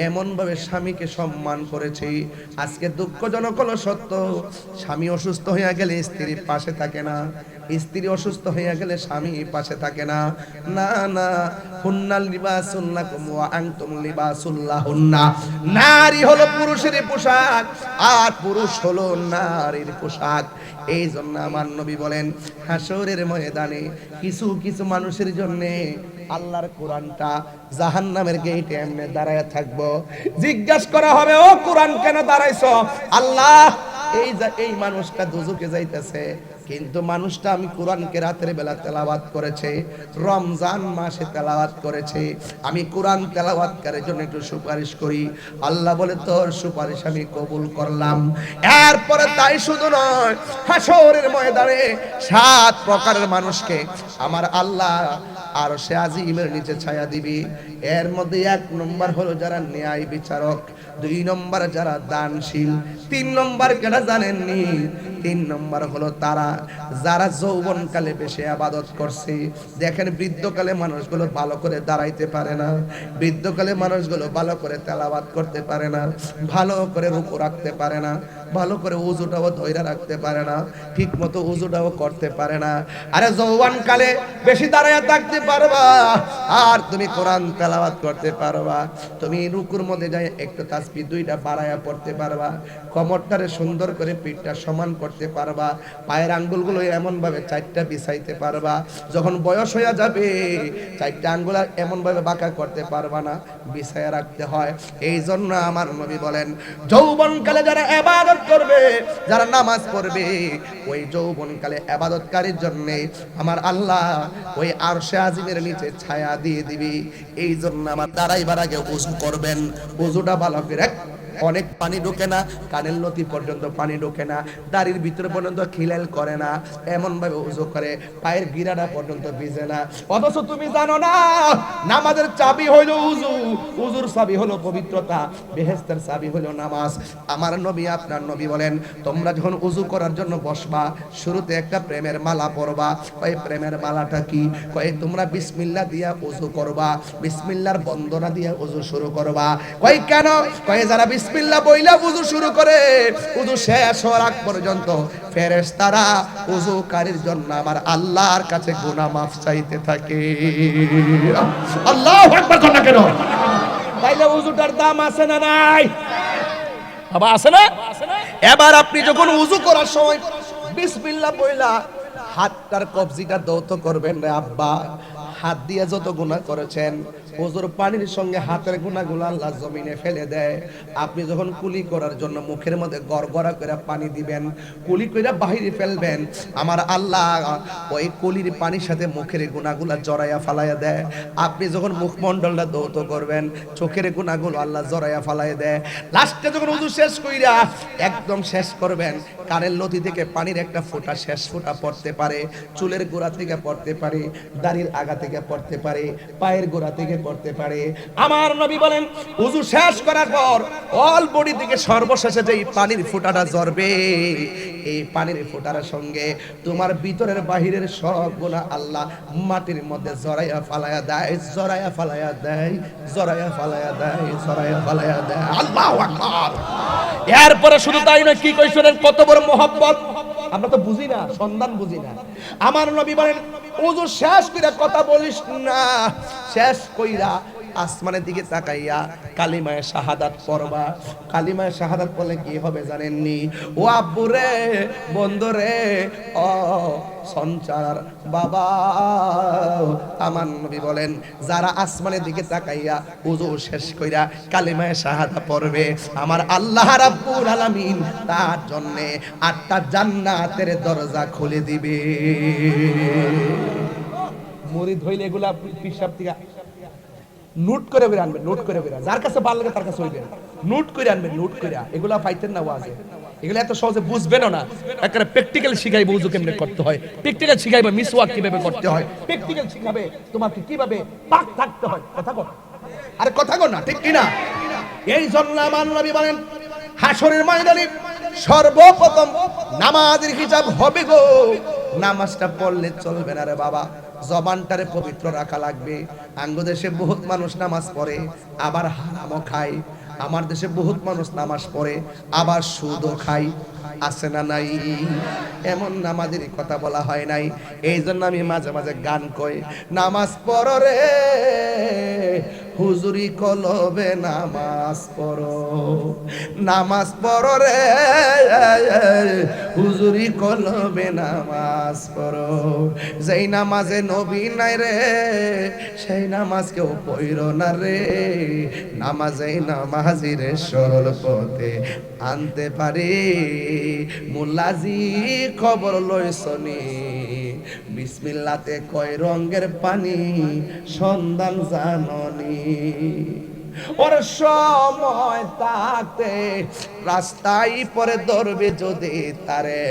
এমন ভাবে স্বামীকে সম্মান করেছে। আজকে দুঃখজনক হলো সত্য, স্বামী অসুস্থ হয়ে গেলে স্ত্রী পাশে থাকে না, স্ত্রী অসুস্থ হয়ে গেলে স্বামী পাশে থাকে না, না না, হুন্নাল লিবাসুল লাকুম ওয়া আনতুম লিবাসুল লাহুন্না। নারী হলো পুরুষের পোশাক আর পুরুষ হলো নারীর পোশাক। এই জন্য আমার নবী বলেন হাসরের ময়দানে কিছু কিছু মানুষের জন্য আল্লাহর কোরআনটা জাহান্নামের গেটে এমনি দাঁড়ায় থাকবো, জিজ্ঞাসা করা হবে ও কোরআন কেন দাঁড়াইছো? আল্লাহ এই মানুষটা দুজকে যাইতেছে, কিন্তু মানুষটা আমি কোরআনকে রাতের বেলা তেলাওয়াত করেছে, রমজান মাসে তেলাওয়াত করেছে, আমি কোরআন তেলাওয়াতকারীর জন্য একটু সুপারিশ করি। আল্লাহ বলে তোর সুপারিশ আমি কবুল করলাম। এরপরে তাই শুধু নয়, হাসরের ময়দানে 7 প্রকারের মানুষকে আমার আল্লাহ আরশে আজিমের নিচে ছায়া দিবি। এর মধ্যে 1 নম্বর হলো যারা ন্যায় বিচারক, 2 নম্বর যারা দানশীল, 3 নম্বর কেনা জানেননি? 3 নম্বর হলো তারা যারা যৌবনকালে বেশি ইবাদত করছে। দেখেন বৃদ্ধকালে মানুষগুলো ভালো করে দাঁড়াইতে পারে না, বৃদ্ধকালে মানুষগুলো ভালো করে তেলাওয়াত করতে পারে না, ভালো করে রুকু রাখতে পারে না, ভালো করে উযুটাও ধইরা রাখতে পারে না, ঠিক মতো উযুটাও করতে পারে না। আরে যৌবনকালে বেশি দাঁড়ায় থাকতে পারবা, আর তুমি কোরআন তেলাওয়াত করতে পারবা, তুমি রুকুর মধ্যে যাই একটু তাসবিহ 2টা বাড়ায়া পড়তে পারবা, কোমরটারে সুন্দর করে পিঠটা সমান করতে পারবা, পায়ের আঙ্গুলগুলো এমন ভাবে 4টা বিছাইতে পারবা। যখন বয়স হয়ে যাবে 4টা আঙ্গুল আর এমন ভাবে বাঁকা করতে পারবা না, বিছায়া রাখতে হয়। এই জন্য আমার নবী বলেন যৌবনকালে যারা ইবাদত করবে, যারা নামাজ পড়বে, ওই যৌবনকালে ইবাদতকারীর জন্য আমার আল্লাহ ওই আরশে আজিমের নিচে ছায়া দিয়ে দিবি। এই জন্য আমার দাঁড়াইবার আগে ওযু করবেন, ওযুটা ভালো করে, অনেক পানি ঢোকে না, কানের লতি পর্যন্ত পানি ঢোকে না, দাড়ির ভিতরে পর্যন্ত খিলাল করে না, এমন ভাবে ওযু করে পায়ের গিরাটা পর্যন্ত ভিজে না। অথচ তুমি জানো না নামাজের চাবি হইল ওযু, ওযুর চাবি হলো পবিত্রতা, বেহেশতের চাবি হলো নামাজ। আমার নবী আপনার নবী বলেন তোমরা যখন ওযু করার জন্য বসবা, শুরুতে একটা প্রেমের মালা পরবা। ওই প্রেমের মালাটা কি? কয় তোমরা বিসমিল্লাহ দিয়া ওযু করবা, বিসমিল্লাহর বন্দনা দিয়া ওযু শুরু করবা। কয় কেন? কয় যারা বিসমিল্লাহ বইলা ওযু শুরু করে, ওযু শেষ হওয়ার আগ পর্যন্ত ফেরেশতারা ওযুকারীর জন্য আমার আল্লাহর কাছে গুনাহ মাফ চাইতে থাকে। আল্লাহু আকবার কোন কেন? তাইলে ওযুটার দাম আছে না নাই? বাবা আছে না? এবার আপনি যখন ওযু করার সময় বিসমিল্লাহ বইলা হাতটার কবজিটা দৌত করবেন রে আব্বা, হাত দিয়ে যত গুনাহ করেছেন ওযুর পানির সঙ্গে হাতের গুনাহগুলো আল্লাহ জমিনে ফেলে দেয়। আপনি যখন কুলি করার জন্য মুখের মধ্যে গড়গড়া করে পানি দিবেন, কুলি কইরা বাহিরে ফেলবেন, আমার আল্লাহ ওই কুলির পানির সাথে মুখের গুনাহগুলো জড়াইয়া ফালাইয়া দেয়। আপনি যখন মুখমণ্ডলটা দৌত করবেন, চোখের গুনাহগুলো আল্লাহ জড়াইয়া ফালাইয়া দেয়। লাস্টে যখন ওযু শেষ কইরা একদম শেষ করবেন, কানের লতি থেকে পানির একটা ফোঁটা শেষ ফোঁটা পড়তে পারে, চুলের গোড়া থেকে পড়তে পারে, দাড়ির আগা থেকে পড়তে পারে, পায়ের গোড়া থেকে পড়তে পারে। আমার নবী বলেন ওযু শেষ করার পর অল বডি থেকে সর্বশেষে যেই পানির ফোঁটাটা ঝরবে, এই পানির ফোঁটার সঙ্গে তোমার ভিতরের বাহিরের সব গুনাহ আল্লাহ মাটির মধ্যে জড়াইয়া ফালাইয়া দেয়, জড়াইয়া ফালাইয়া দেয়, জড়াইয়া ফালাইয়া দেয়, জড়াইয়া ফালাইয়া দেয়। আল্লাহু আকবার। এরপরে শুধু তাই নয়, কি কই শুনেন কত বড় মহব্বত, আমরা তো বুঝি না, সন্ধান বুঝি না। আমার নবী বলেন ওযু শেষ কইরা কথা বলিস না, শেষ কইরা আসমানের দিকে তাকাইয়া কালিমায়ে শাহাদাত পড়বা। কালিমায়ে শাহাদাত পড়লে কি হবে জানেননি? ও আব্বুরে, বন্ধুরে, ও সঞ্চার বাবা, আমার নবী বলেন যারা আসমানের দিকে তাকাইয়া ওযু শেষ কইরা কালিমায়ে শাহাদাত পড়বে, আমার আল্লাহ রাব্বুল আলামিন তার জন্য 8টা জান্নাতের দরজা খুলে দিবে। মুরিদ হইলে এগুলা পিশাব থেকে নোট করে বের আনবেন, নোট করে বের, যার কাছে ভালো লাগে তার কাছে হইবেন, নোট করে আনবেন, নোট করে। এগুলা পাইতেন না ওয়াজে, এগুলা এত সহজে বুঝবেনও না। একটা প্র্যাকটিক্যাল শিখাইবো ওযু কেমনে করতে হয়, প্র্যাকটিক্যাল শিখাইবো মিসওয়াক কিভাবে করতে হয়, প্র্যাকটিক্যাল শিখাবে তোমাকে কিভাবে পাক থাকতে হয়। কথা কর, আরে কথা কর না, ঠিক কি না? এই জন্য আমার নবী বলেন হাসরের ময়দানে সর্বপ্রথম নামাজের হিসাব হবে গো। নামাজটা পড়লে চলবে না রে বাবা, জবানটারে পবিত্র রাখা লাগবে। আঙ্গ দেশে বহুত মানুষ নামাজ পড়ে আবার হারামও খায়, আমার দেশে বহুত মানুষ নামাজ পড়ে আবার সুদও খায়। আছে না নাই? এমন নামাজের কথা বলা হয় নাই। এই জন্য আমি মাঝে মাঝে গান কই, নামাজ পড়ো রে হুজুরি কলবে নামাজ পড়ো, নামাজ পড়ো রে হুজুরি কলবে নামাজ পড়ো। যেই নামাজে নবী নাই রে সেই নামাজ কেউ পড়ো না রে। নামাজেই নামাজির সরল পথে আনতে পারে। মুল্লাজি খবর লইছনি বিসমিল্লাতে কয় রঙের পানি সন্ধান জাননি। ওর সময় থাকতে রাস্তায় পরে ধরবে যদি তারে,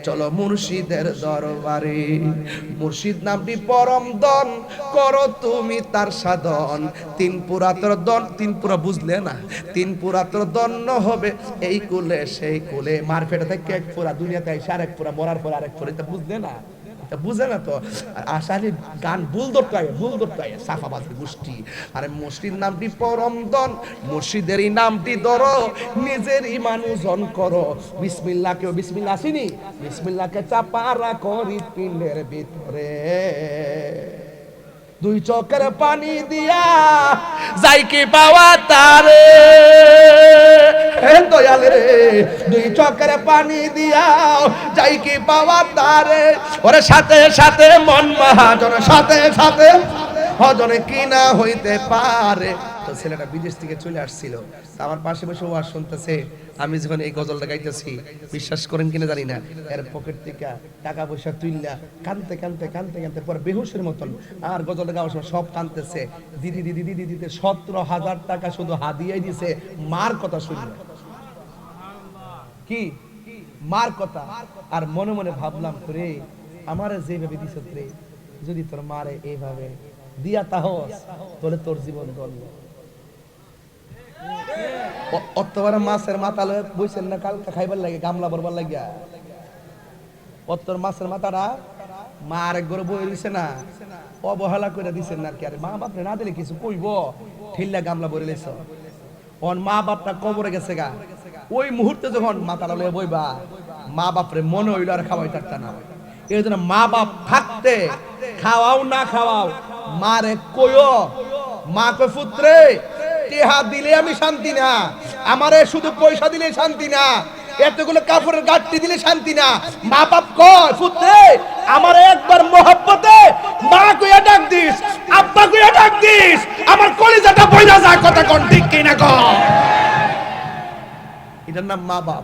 চলো মুর্শিদের দরবারে। মুর্শিদ নামটি পরম দন, করো তুমি তার সাধন। তিন পুরাতর দন, তিন পুরা বুঝলে না, তিন পুরাতর দন্য হবে এই কুলে সেই কুলে। মারফেটা থেকে এক পুরা, দুনিয়াতে এসে আরেক পুরা, মরার পর আরেক পুরা, এটা বুঝলে না, বুঝে না তো। আশালি গান ভুল ধরতে সাফাবাদের গোষ্ঠী। আরে মুর্শিদ নামটি পরম দন, মুর্শিদেরই নামটি ধরো, নিজের ইমান ওজন করো। বিসমিল্লাহকেও বিসমিল্লাহ আসিনি, বিসমিল্লাহকে চাপা রাখো হৃৎপিণ্ডের ভিতরে। দুই চোখের পানি দিয়া যাই কি পাওয়া তারে, দয়াল রে দুই চোখের পানি দিয়া যাই কি পাওয়া তারে। ওরে সাথে সাথে মন মহাজন, সাথে সাথে হজনে কি না হইতে পারে। তো ছেলেটা বিদেশ থেকে চলে আসছিল, আমার পাশে বসে ওয়াজ শুনতেছে। আমি যখন এই গজলটা গাইতেছি, বিশ্বাস করেন কিনা জানি না, এর পকেট থেকে টাকা পয়সা তুইলা কানতে কানতে কানতে কানতে পরে বেহুশের মতন আর গজলটা গাওয়ার সময় সব কানতেছে। দিদি দিদি দিদি দিদি 17,000 টাকা শুধু হাদিয়াই দিছে মার কথা শুনলে। কি মার কথা। আর মনে মনে ভাবলাম করে আমারে যেভাবে দিছ রে, যদি তোর মারে এইভাবে দিয়া তাহস তাহলে তোর জীবন ধন্য। অতবার মাছের মাথা লয়ে বইছেন না কালকা খাইবার লাগে, গামলা ভরবার লাগিয়া। অতর মাছের মাথাটা মা আরেক ঘরে বই দিছে না, অবহেলা করে দিছেন না। আর কি আরে মা বাপরে না দিলে কিছু কইব, ঠেললা গামলা ভরে লেছ। ওর মা বাপটা কবরে গেছে গা, ওই মুহূর্তে যখন মাথাটা লয়ে বইবা, মা বাপরে মনে হইল আর খাওয়াই থাকত না। এই জন্য মা বাপ থাকতে খাওয়াও না খাওয়াও, মারে কইও, মা কই পুত্রে টেহা দিলে আমি শান্তি না, আমারে শুধু পয়সা দিলে শান্তি না, এতগুলো কাপড়ের গাঁটটি দিলে শান্তি না। মা বাপ কয় পুত্রে আমার একবার মহব্বতে মা কইয়া ডাক দিস, আব্বা কইয়া ডাক দিস, আমার কলিজাটা বইরা যায়। কথা কোন ঠিক কিনা কও? এটার নাম মা বাপ।